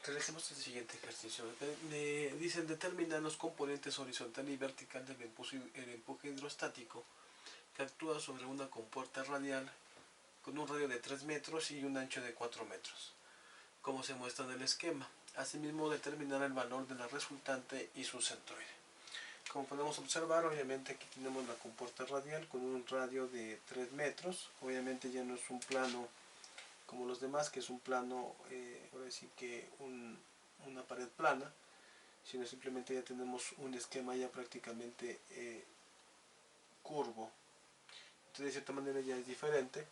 Realicemos el siguiente ejercicio. Dicen determinar los componentes horizontal y vertical del empuje hidrostático que actúa sobre una compuerta radial con un radio de 3 metros y un ancho de 4 metros, como se muestra en el esquema. Asimismo, determinar el valor de la resultante y su centroide. Como podemos observar, obviamente aquí tenemos la compuerta radial con un radio de 3 metros. Obviamente ya no es un plano como los demás, que es un plano, ahora sí que una pared plana, sino simplemente ya tenemos un esquema ya prácticamente curvo. Entonces de cierta manera ya es diferente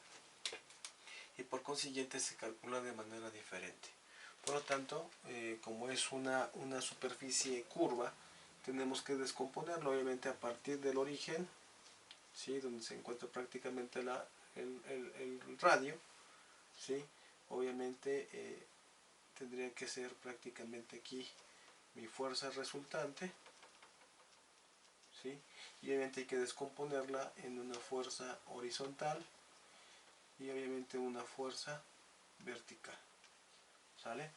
y por consiguiente se calcula de manera diferente. Por lo tanto, como es una superficie curva, tenemos que descomponerlo obviamente a partir del origen, ¿sí? Donde se encuentra prácticamente el radio, ¿sí? Obviamente tendría que ser prácticamente aquí mi fuerza resultante, ¿sí? Y obviamente hay que descomponerla en una fuerza horizontal y obviamente una fuerza vertical, ¿sale?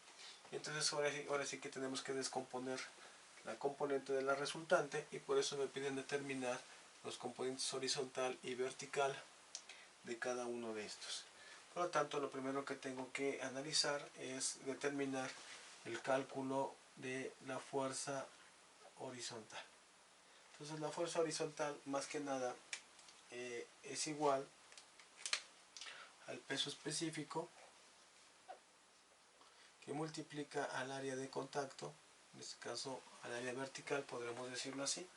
Entonces ahora sí que tenemos que descomponer la componente de la resultante y por eso me piden determinar los componentes horizontal y vertical de cada uno de estos. Por lo tanto, lo primero que tengo que analizar es determinar el cálculo de la fuerza horizontal. Entonces la fuerza horizontal más que nada es igual al peso específico que multiplica al área de contacto, en este caso al área vertical podremos decirlo así,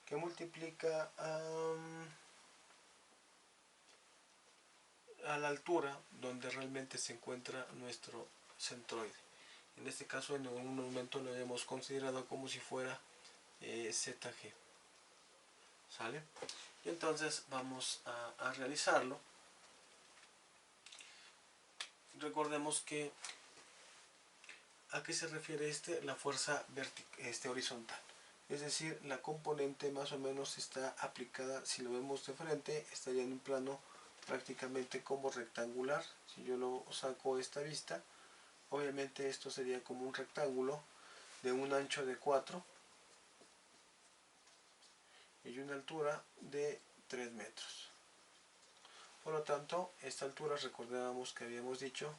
que multiplica a la altura donde realmente se encuentra nuestro centroide. En este caso en un momento lo hemos considerado como si fuera ZG. ¿Sale? Y entonces vamos a realizarlo. Recordemos que ¿a qué se refiere la fuerza horizontal? Es decir, la componente más o menos está aplicada, si lo vemos de frente, estaría en un plano prácticamente como rectangular. Si yo lo saco esta vista, obviamente esto sería como un rectángulo de un ancho de 4 y una altura de 3 metros. Por lo tanto, esta altura recordábamos que habíamos dicho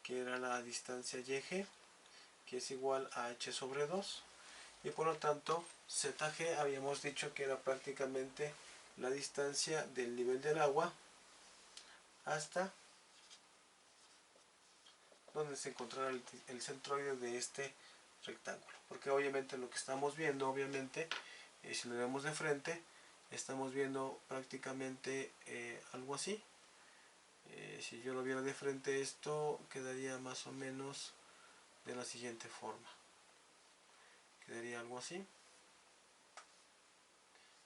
que era la distancia YG, que es igual a h sobre 2, y por lo tanto ZG habíamos dicho que era prácticamente la distancia del nivel del agua hasta donde se encontrará el centroide de este rectángulo, porque obviamente lo que estamos viendo, obviamente si lo vemos de frente, estamos viendo prácticamente algo así. Si yo lo viera de frente, esto quedaría más o menos de la siguiente forma, quedaría algo así.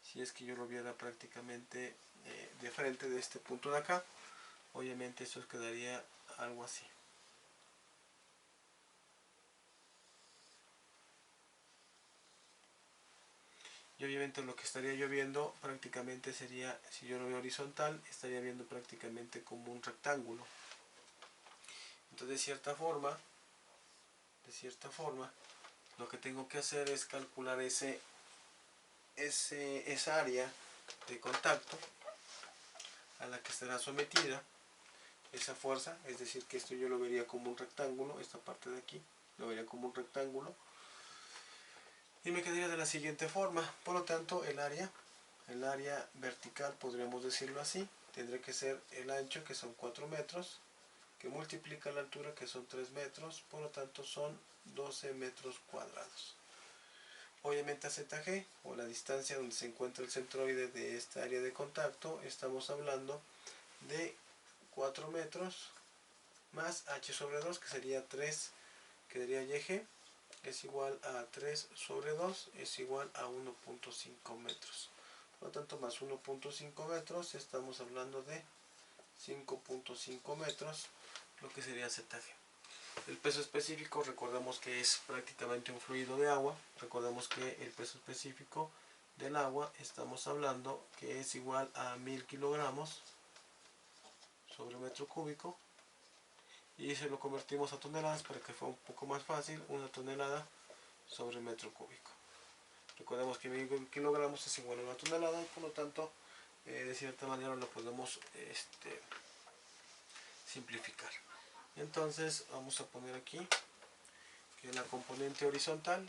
Si es que yo lo viera prácticamente de frente de este punto de acá, obviamente esto quedaría algo así. Y obviamente lo que estaría yo viendo prácticamente sería, si yo lo veo horizontal, estaría viendo prácticamente como un rectángulo. Entonces de cierta forma, lo que tengo que hacer es calcular esa área de contacto a la que estará sometida esa fuerza, es decir que esto yo lo vería como un rectángulo, esta parte de aquí lo vería como un rectángulo y me quedaría de la siguiente forma. Por lo tanto el área vertical, podríamos decirlo así, tendría que ser el ancho, que son 4 metros, que multiplica la altura, que son 3 metros, por lo tanto son 12 metros cuadrados. Obviamente a ZG, o la distancia donde se encuentra el centroide de esta área de contacto, estamos hablando de 4 metros más h sobre 2, que sería 3, quedaría YG, es igual a 3 sobre 2, es igual a 1.5 metros. Por lo tanto, más 1.5 metros, estamos hablando de 5.5 metros, lo que sería ZG. El peso específico, recordemos que es prácticamente un fluido de agua. Recordemos que el peso específico del agua, estamos hablando que es igual a 1000 kilogramos sobre metro cúbico. y se lo convertimos a toneladas para que fuera un poco más fácil. 1 tonelada sobre metro cúbico. Recordemos que 1000 kilogramos es igual a 1 tonelada y por lo tanto de cierta manera lo podemos simplificar. Entonces vamos a poner aquí que la componente horizontal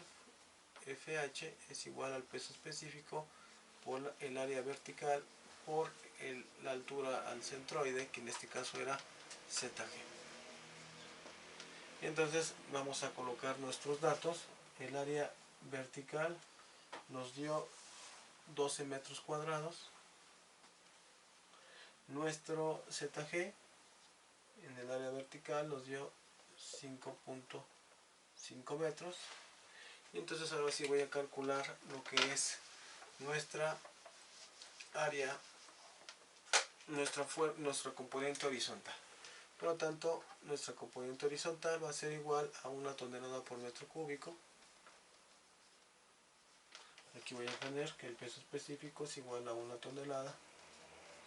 FH es igual al peso específico por el área vertical por la altura al centroide, que en este caso era ZG. Entonces vamos a colocar nuestros datos. El área vertical nos dio 12 metros cuadrados. Nuestro ZG en el área vertical nos dio 5.5 metros. Y entonces ahora sí voy a calcular lo que es nuestra área, nuestra componente horizontal. Por lo tanto, nuestra componente horizontal va a ser igual a 1 tonelada por metro cúbico. Aquí voy a poner que el peso específico es igual a 1 tonelada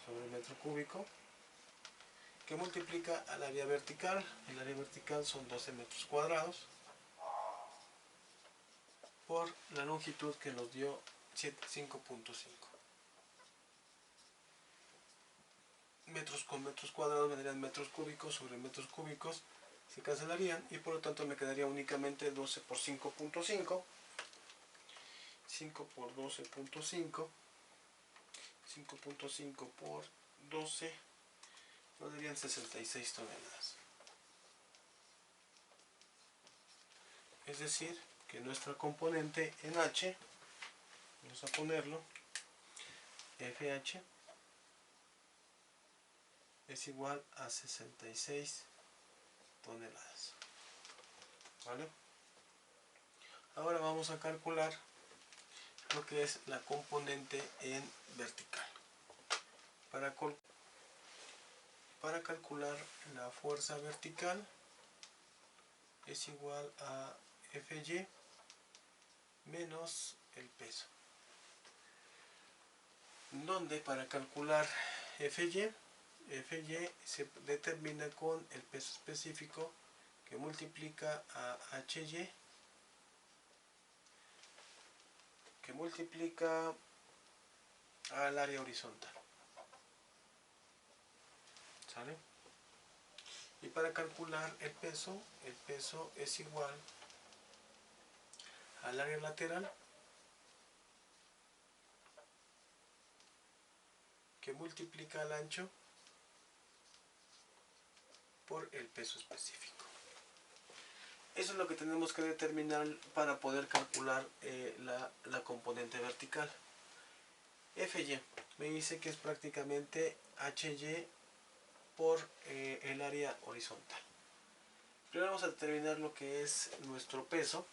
sobre metro cúbico, que multiplica al área vertical. El área vertical son 12 metros cuadrados por la longitud que nos dio 5.5. Metros con metros cuadrados me darían metros cúbicos sobre metros cúbicos, se cancelarían y por lo tanto me quedaría únicamente 12 por 5.5. 5 por 12.5, 5.5 por 12, nos darían 66 toneladas. Es decir, que nuestra componente en H, vamos a ponerlo, FH, es igual a 66 toneladas. ¿Vale? Ahora vamos a calcular lo que es la componente en vertical. Para calcular la fuerza vertical es igual a Fy menos el peso. Donde para calcular Fy se determina con el peso específico que multiplica a Hy, que multiplica al área horizontal. ¿Sale? Y para calcular el peso es igual al área lateral que multiplica el ancho por el peso específico. Eso es lo que tenemos que determinar para poder calcular la componente vertical. Fy me dice que es prácticamente Hy por el área horizontal. Primero vamos a determinar lo que es nuestro peso,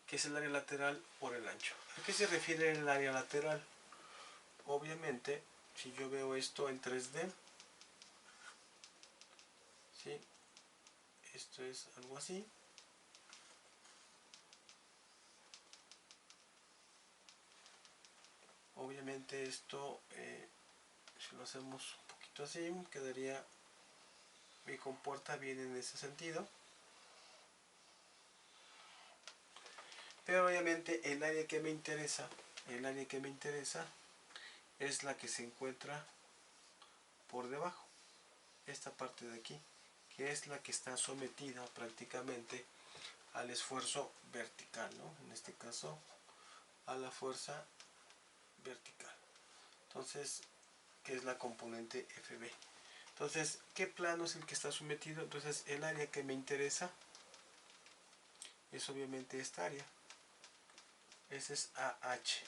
que es el área lateral por el ancho. ¿A qué se refiere el área lateral? Obviamente, si yo veo esto en 3D, ¿sí? Esto es algo así. Obviamente esto, si lo hacemos un poquito así, quedaría, me comporta bien en ese sentido. Pero obviamente el área que me interesa es la que se encuentra por debajo, esta parte de aquí, que es la que está sometida prácticamente al esfuerzo vertical, ¿no? En este caso a la fuerza vertical. Entonces, ¿qué es la componente FB? Entonces, ¿qué plano es el que está sometido? Entonces, el área que me interesa es obviamente esta área. Ese es AH.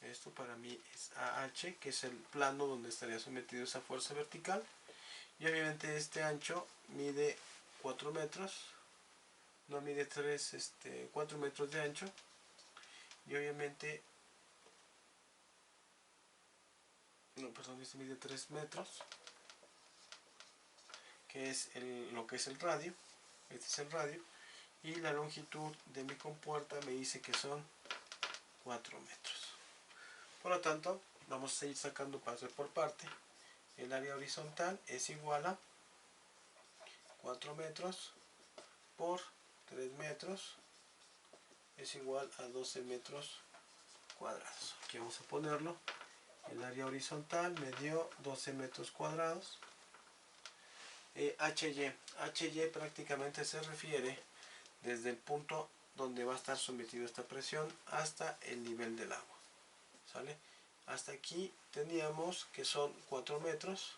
Esto para mí es AH, que es el plano donde estaría sometido esa fuerza vertical. Y obviamente este ancho mide 4 metros. No mide 4 metros de ancho. Y obviamente, no, perdón, este mide 3 metros. Que es lo que es el radio. Este es el radio. Y la longitud de mi compuerta me dice que son 4 metros. Por lo tanto, vamos a seguir sacando parte por parte. el área horizontal es igual a 4 metros por 3 metros es igual a 12 metros cuadrados. Aquí vamos a ponerlo. El área horizontal me dio 12 metros cuadrados. HY prácticamente se refiere desde el punto donde va a estar sometido esta presión hasta el nivel del agua. ¿Sale? Hasta aquí teníamos que son 4 metros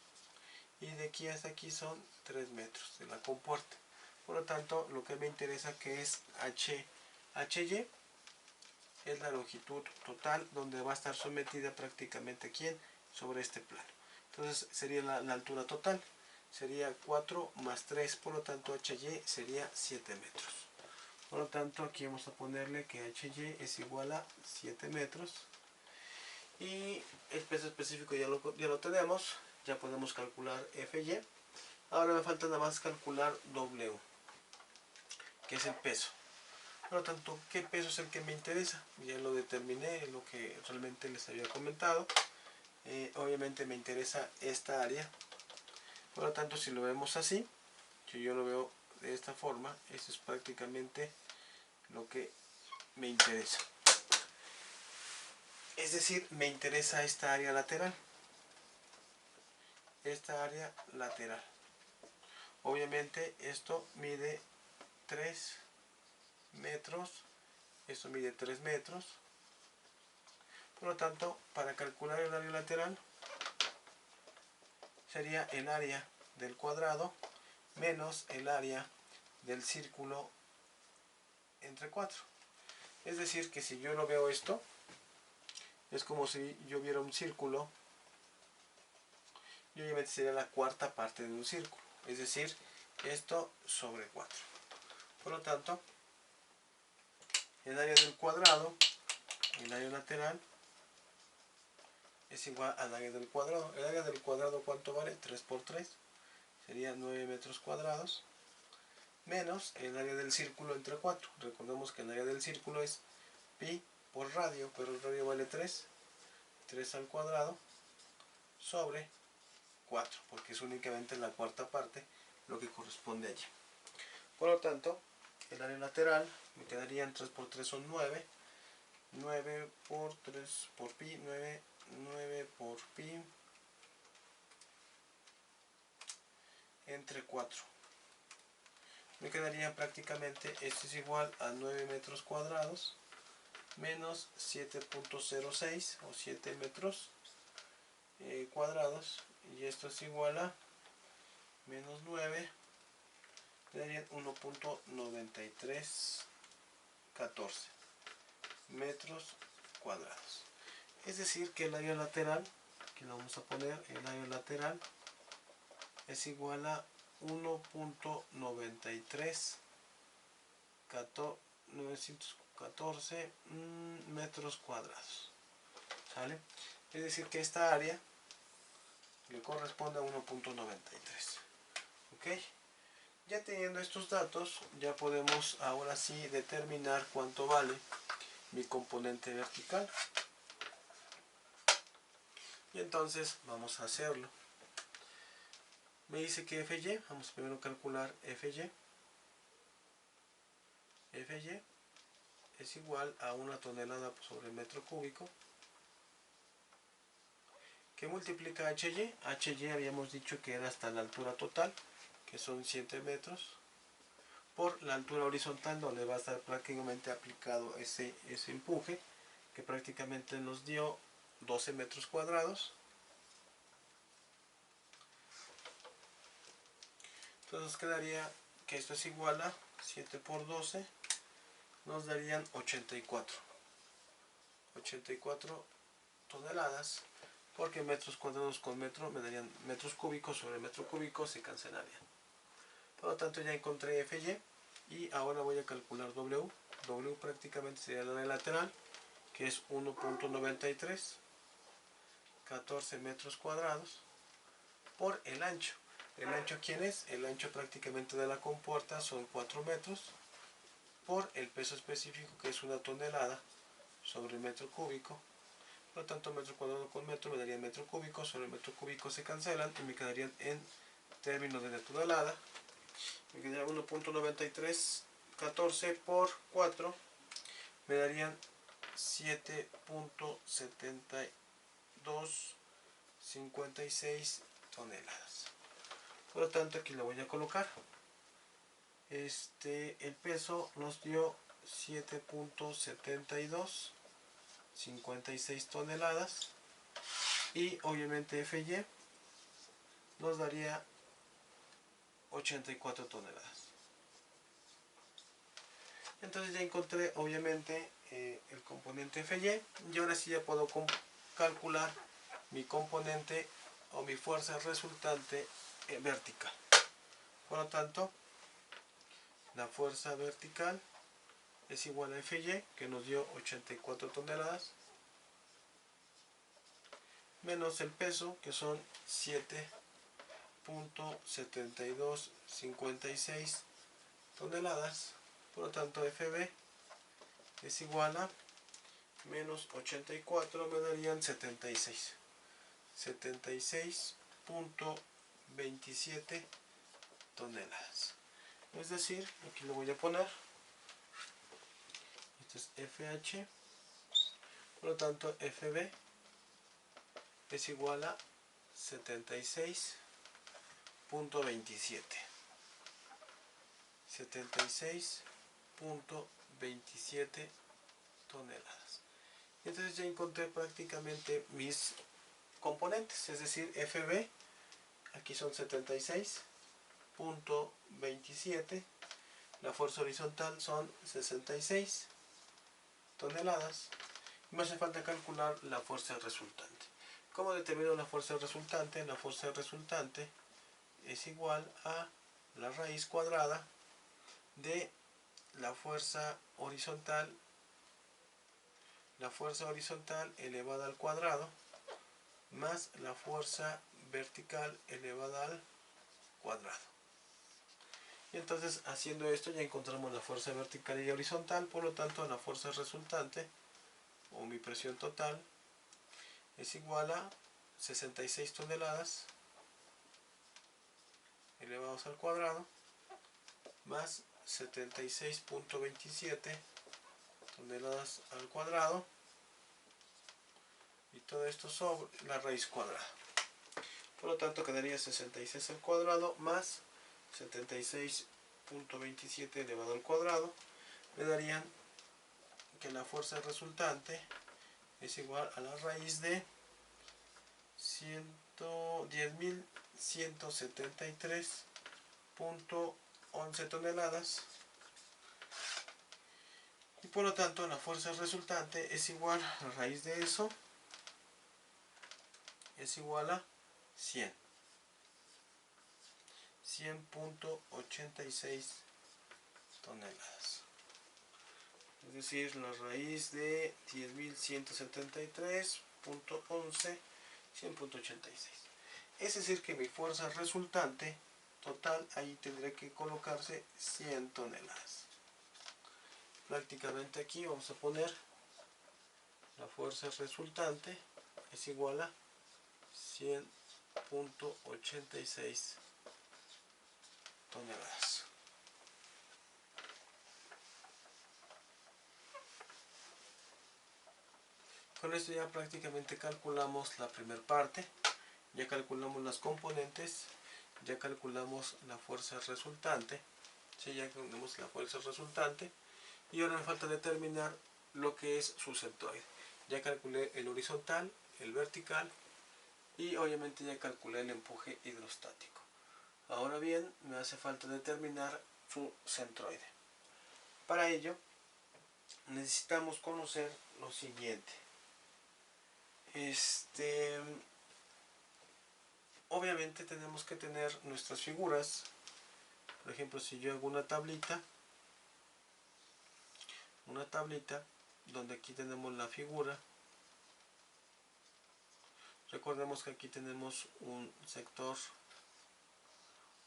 y de aquí hasta aquí son 3 metros de la compuerta. Por lo tanto, lo que me interesa que es HY es la longitud total donde va a estar sometida prácticamente aquí sobre este plano. Entonces sería la altura total. Sería 4 más 3, por lo tanto HY sería 7 metros. Por lo tanto aquí vamos a ponerle que HY es igual a 7 metros. Y el peso específico ya lo tenemos. Ya podemos calcular FY. Ahora me falta nada más calcular W, que es el peso. Por lo tanto, ¿qué peso es el que me interesa? Ya lo determiné, lo que realmente les había comentado. Obviamente me interesa esta área. Por lo tanto, si lo vemos así, si yo lo veo de esta forma, eso es prácticamente lo que me interesa. Es decir, me interesa esta área lateral. Esta área lateral. Obviamente esto mide 3 metros. Esto mide 3 metros. Por lo tanto, para calcular el área lateral, sería el área del cuadrado menos el área del círculo entre 4. Es decir, que si yo lo veo esto, es como si yo viera un círculo y obviamente sería la cuarta parte de un círculo. Es decir, esto sobre 4. Por lo tanto, el área del cuadrado, el área lateral, es igual al área del cuadrado. El área del cuadrado, ¿cuánto vale? 3 por 3. Sería 9 metros cuadrados. Menos el área del círculo entre 4. Recordemos que el área del círculo es pi por radio, pero el radio vale 3. 3 al cuadrado sobre 4, porque es únicamente la cuarta parte lo que corresponde allí. Por lo tanto, el área lateral me quedarían 3 por 3 son 9. 9 por 3 por pi, 9 por pi entre 4. Me quedaría prácticamente, esto es igual a 9 metros cuadrados menos 7.06 o 7 metros cuadrados, y esto es igual a menos 9, quedarían 1.9314 metros cuadrados. Es decir, que el área lateral, que lo vamos a poner, el área lateral es igual a 1.914 metros cuadrados. ¿Sale? Es decir, que esta área le corresponde a 1.93. ¿Ok? Ya teniendo estos datos, ya podemos ahora sí determinar cuánto vale mi componente vertical. Y entonces vamos a hacerlo. Me dice que FY, vamos primero a calcular FY. FY es igual a 1 tonelada sobre metro cúbico, que multiplica HY. HY habíamos dicho que era hasta la altura total, que son 7 metros, por la altura horizontal, donde va a estar prácticamente aplicado ese empuje, que prácticamente nos dio 12 metros cuadrados. Entonces quedaría que esto es igual a 7 por 12, nos darían 84 toneladas, porque metros cuadrados con metro me darían metros cúbicos sobre metro cúbico, se cancelarían. Por lo tanto ya encontré FY y ahora voy a calcular W. W prácticamente sería la de lateral, que es 1.9314 metros cuadrados por el ancho. ¿El ancho quién es? El ancho prácticamente de la compuerta son 4 metros por el peso específico, que es 1 tonelada sobre metro cúbico. Por lo tanto, metro cuadrado con metro me daría metro cúbico, sobre el metro cúbico se cancelan y me quedarían en términos de tonelada. Me quedaría 1.9314 por 4, me darían 7.7256 toneladas. Por lo tanto, aquí lo voy a colocar. El peso nos dio 7.7256 toneladas y obviamente FY nos daría 84 toneladas. Entonces ya encontré obviamente el componente FY y ahora sí ya puedo calcular mi componente o mi fuerza resultante vertical. Por lo tanto, la fuerza vertical es igual a FY, que nos dio 84 toneladas, menos el peso, que son 7.7256 toneladas. Por lo tanto, FB es igual a menos 84, me darían 76.27 toneladas. Es decir, aquí lo voy a poner. Esto es FH. Por lo tanto, FB es igual a 76.27. 76.27 toneladas. Entonces ya encontré prácticamente mis componentes, es decir, FB, aquí son 76.27, la fuerza horizontal son 66 toneladas, me hace falta calcular la fuerza resultante. ¿Cómo determino la fuerza resultante? La fuerza resultante es igual a la raíz cuadrada de la fuerza horizontal elevada al cuadrado más la fuerza vertical elevada al cuadrado. Y entonces, haciendo esto ya encontramos la fuerza vertical y horizontal. Por lo tanto, la fuerza resultante o mi presión total es igual a 66 toneladas elevados al cuadrado más 76.27 toneladas al cuadrado, y todo esto sobre la raíz cuadrada. Por lo tanto, quedaría 66 al cuadrado más 76.27 elevado al cuadrado, me darían que la fuerza resultante es igual a la raíz de 10.173.11 toneladas, y por lo tanto la fuerza resultante es igual a la raíz de eso, es igual a 100.86 toneladas. Es decir, la raíz de 10.173.11, 100.86. Es decir, que mi fuerza resultante total ahí tendré que colocarse 100 toneladas. Prácticamente aquí vamos a poner la fuerza resultante es igual a 100.86 toneladas. Con esto ya prácticamente calculamos la primera parte, ya calculamos las componentes, ya calculamos la fuerza resultante, ¿sí? Ya calculamos la fuerza resultante y ahora me falta determinar lo que es su centroide. Ya calculé el horizontal, el vertical y obviamente ya calculé el empuje hidrostático. Ahora bien, me hace falta determinar su centroide. Para ello necesitamos conocer lo siguiente. Obviamente tenemos que tener nuestras figuras. Por ejemplo, si yo hago una tablita donde aquí tenemos la figura, recordemos que aquí tenemos un sector,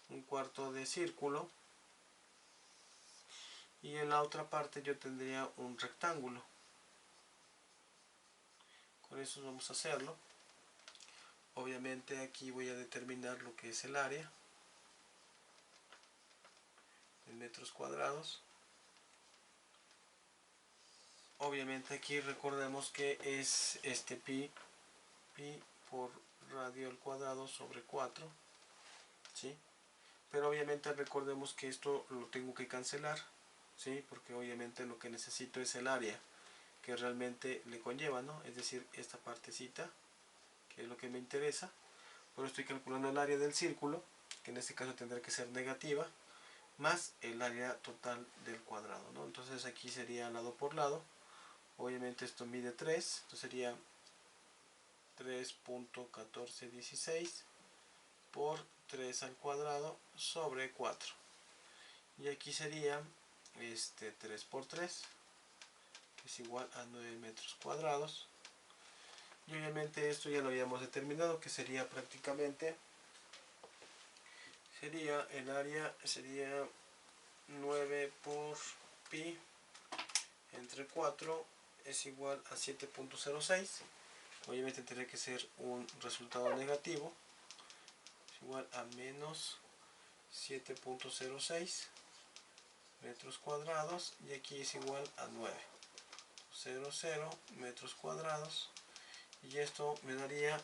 un cuarto de círculo, y en la otra parte yo tendría un rectángulo. Con Por eso vamos a hacerlo. Obviamente aquí voy a determinar lo que es el área en metros cuadrados. Obviamente aquí recordemos que es pi por radio al cuadrado sobre 4, ¿sí? Pero obviamente recordemos que esto lo tengo que cancelar, ¿sí? Porque obviamente lo que necesito es el área que realmente le conlleva, ¿no? Es decir, esta partecita, que es lo que me interesa. Pero estoy calculando el área del círculo, que en este caso tendrá que ser negativa, más el área total del cuadrado, ¿no? Entonces aquí sería lado por lado. Obviamente esto mide 3, entonces sería 3.1416 por 3 al cuadrado sobre 4. Y aquí sería 3 por 3, que es igual a 9 metros cuadrados. Y obviamente esto ya lo habíamos determinado, que sería prácticamente, sería el área, sería 9 por pi entre 4 es igual a 7.06. Obviamente tendría que ser un resultado negativo, es igual a menos 7.06 metros cuadrados, y aquí es igual a 9.00 metros cuadrados, y esto me daría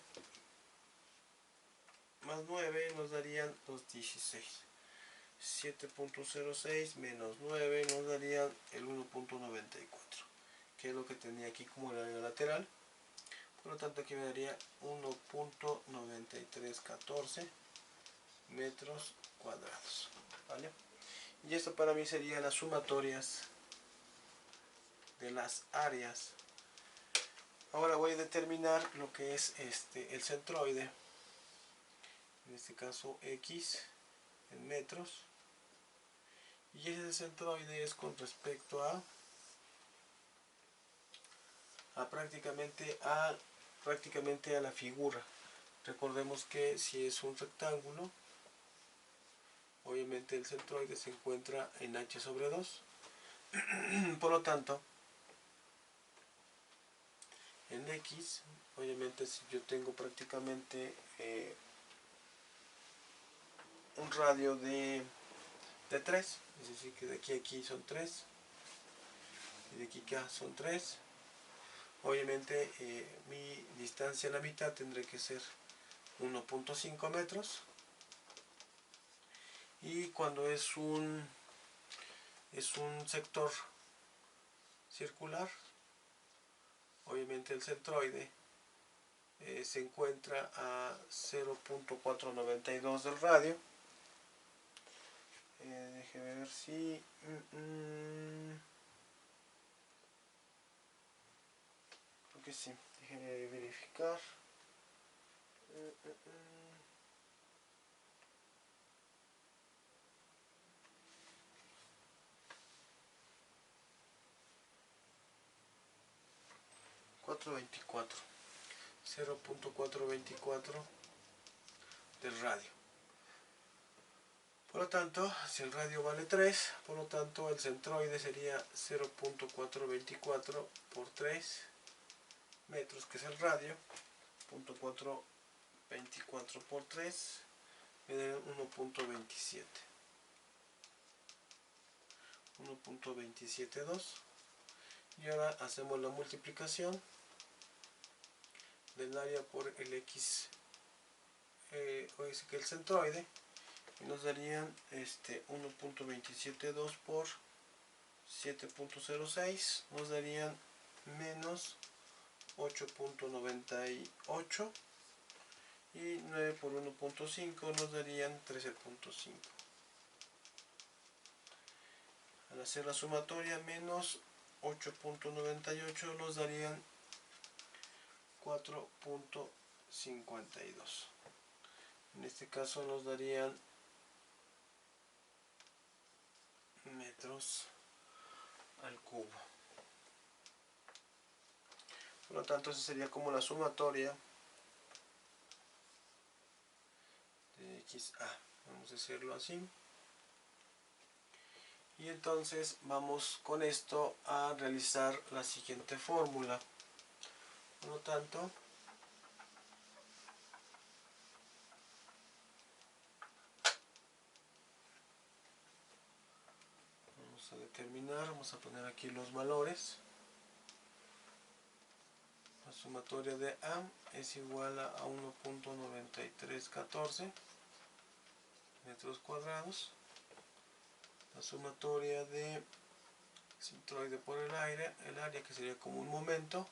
más 9, nos darían los 16. 7.06 menos 9 nos darían el 1.94, que es lo que tenía aquí como el área lateral. Por lo tanto aquí me daría 1.9314 metros cuadrados, ¿vale? Y esto para mí serían las sumatorias de las áreas. Ahora voy a determinar lo que es el centroide, en este caso X en metros, y ese centroide es con respecto a prácticamente a la figura. Recordemos que si es un rectángulo, obviamente el centroide se encuentra en h sobre 2. Por lo tanto, en X, obviamente si yo tengo prácticamente un radio de 3, es decir que de aquí a aquí son 3, y de aquí a acá son 3, obviamente mi distancia a la mitad tendrá que ser 1.5 metros, y cuando es un sector circular, obviamente el centroide se encuentra a 0.492 del radio. Déjeme ver si creo que sí, déjeme verificar. 424, 0.424 del radio. Por lo tanto, si el radio vale 3, por lo tanto el centroide sería 0.424 por 3 metros, que es el radio. 0.424 por 3 me da 1.27. 1.272. Y ahora hacemos la multiplicación del área por el X, o es que el centroide, y nos darían 1.272 por 7.06, nos darían menos 8.98, y 9 por 1.5 nos darían 13.5. Al hacer la sumatoria, menos 8.98 nos darían 4.52. En este caso nos darían metros al cubo. Por lo tanto, esa sería como la sumatoria de XA. Vamos a decirlo así. Y entonces vamos con esto a realizar la siguiente fórmula. Por lo tanto, vamos a determinar, vamos a poner aquí los valores. La sumatoria de A es igual a 1.9314 metros cuadrados. La sumatoria de centroide por el área que sería como un momento,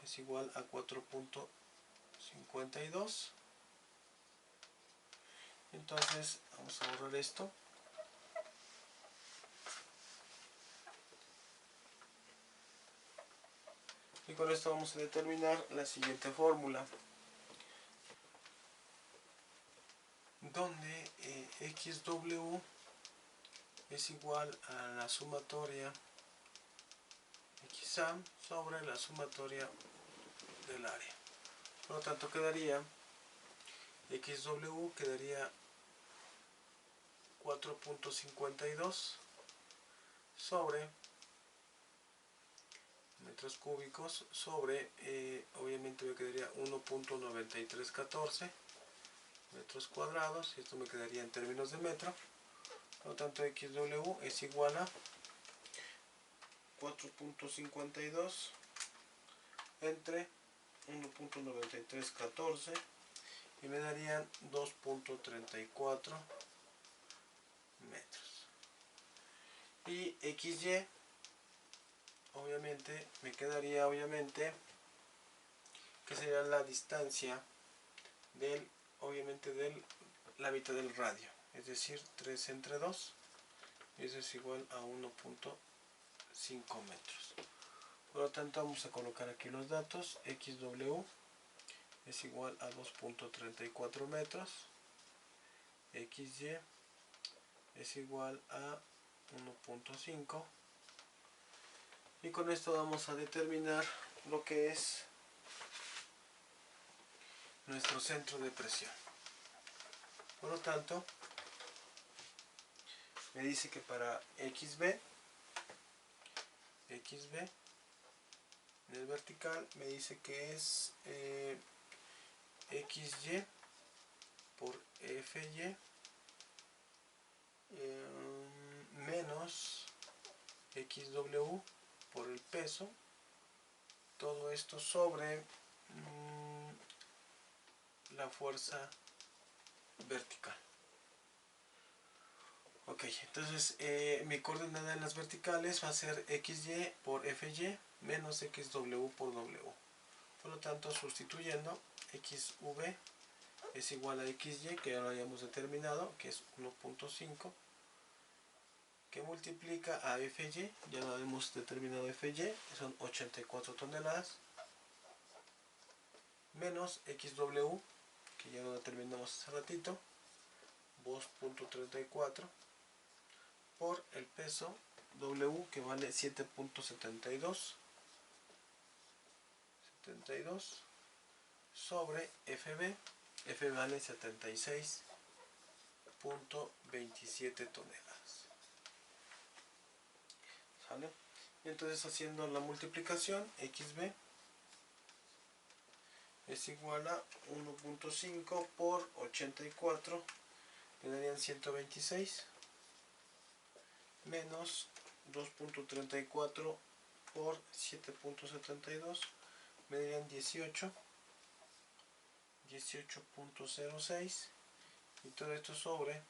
es igual a 4.52. Entonces vamos a borrar esto. Y con esto vamos a determinar la siguiente fórmula, donde XW es igual a la sumatoria XA sobre la sumatoria del área. Por lo tanto quedaría XW quedaría 4.52 sobre metros cúbicos sobre, obviamente me quedaría 1.9314 metros cuadrados, y esto me quedaría en términos de metro. Por lo tanto, XW es igual a 4.52 entre 1.9314 y me darían 2.34 metros. Y XY obviamente me quedaría que sería la distancia del la mitad del radio, es decir 3 entre 2, y eso es igual a 1.5 metros. Por lo tanto vamos a colocar aquí los datos. XW es igual a 2.34 metros, XY es igual a 1.5, y con esto vamos a determinar lo que es nuestro centro de presión. Por lo tanto, me dice que para XB en el vertical me dice que es XY por FY menos XW por el peso, todo esto sobre la fuerza vertical. Ok, entonces mi coordenada en las verticales va a ser XY por FY menos XW por W. Por lo tanto, sustituyendo, XV es igual a XY, que ya lo habíamos determinado, que es 1.5, que multiplica a FY, ya lo hemos determinado FY, que son 84 toneladas, menos XW, que ya lo determinamos hace ratito, 2.34, por el peso W, que vale 7.72 sobre FB vale 76.27 toneladas. ¿Sale? Entonces, haciendo la multiplicación, XB es igual a 1.5 por 84, me darían 126, menos 2.34 por 7.72, me darían 18.06, y todo esto sobre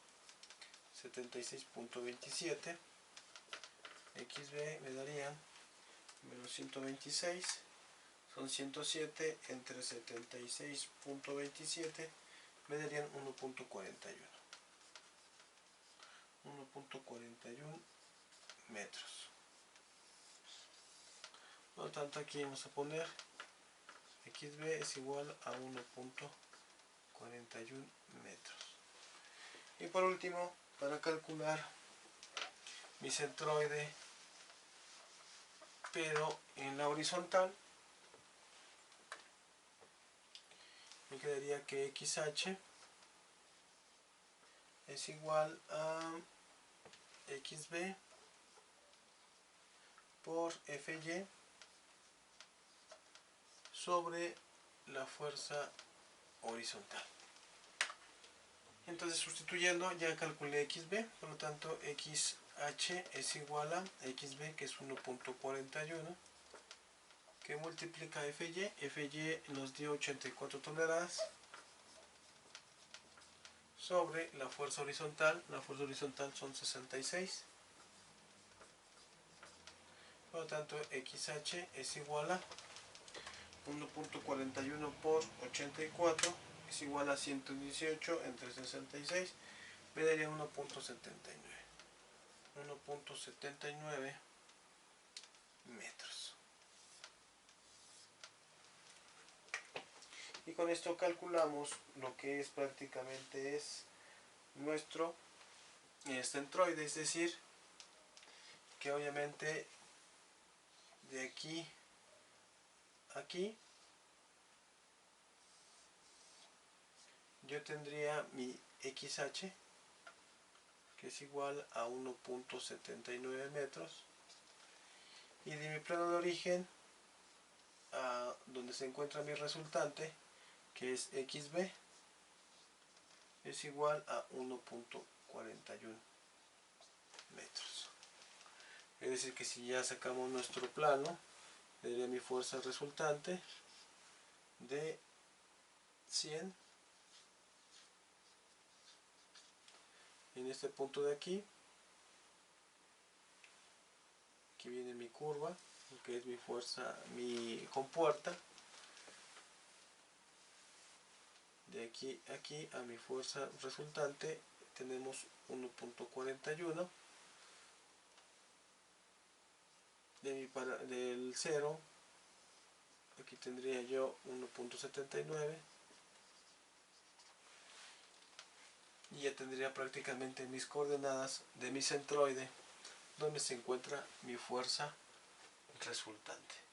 76.27. XB me darían menos 126, son 107 entre 76.27, me darían 1.41 metros. Por lo tanto, aquí vamos a poner XB es igual a 1.41 metros. Y por último, para calcular mi centroide, pero en la horizontal, me quedaría que XH es igual a XB por FY sobre la fuerza horizontal. Entonces, sustituyendo, ya calculé XB, por lo tanto XH es igual a XB, que es 1.41, que multiplica FY. FY nos dio 84 toneladas sobre la fuerza horizontal son 66. Por lo tanto, XH es igual a 1.41 por 84 es igual a 118 entre 66, me daría 1.79 metros. Y con esto calculamos lo que es prácticamente es nuestro centroide, es decir, que obviamente de aquí a aquí yo tendría mi XH, que es igual a 1.79 metros, y de mi plano de origen a donde se encuentra mi resultante, que es XB, es igual a 1.41 metros. Es decir, que si ya sacamos nuestro plano, le daría mi fuerza resultante de 100 en este punto de aquí. Aquí viene mi curva, que es mi fuerza, mi compuerta. De aquí a aquí a mi fuerza resultante tenemos 1.41. Del 0, aquí tendría yo 1.79. Y ya tendría prácticamente mis coordenadas de mi centroide, donde se encuentra mi fuerza resultante.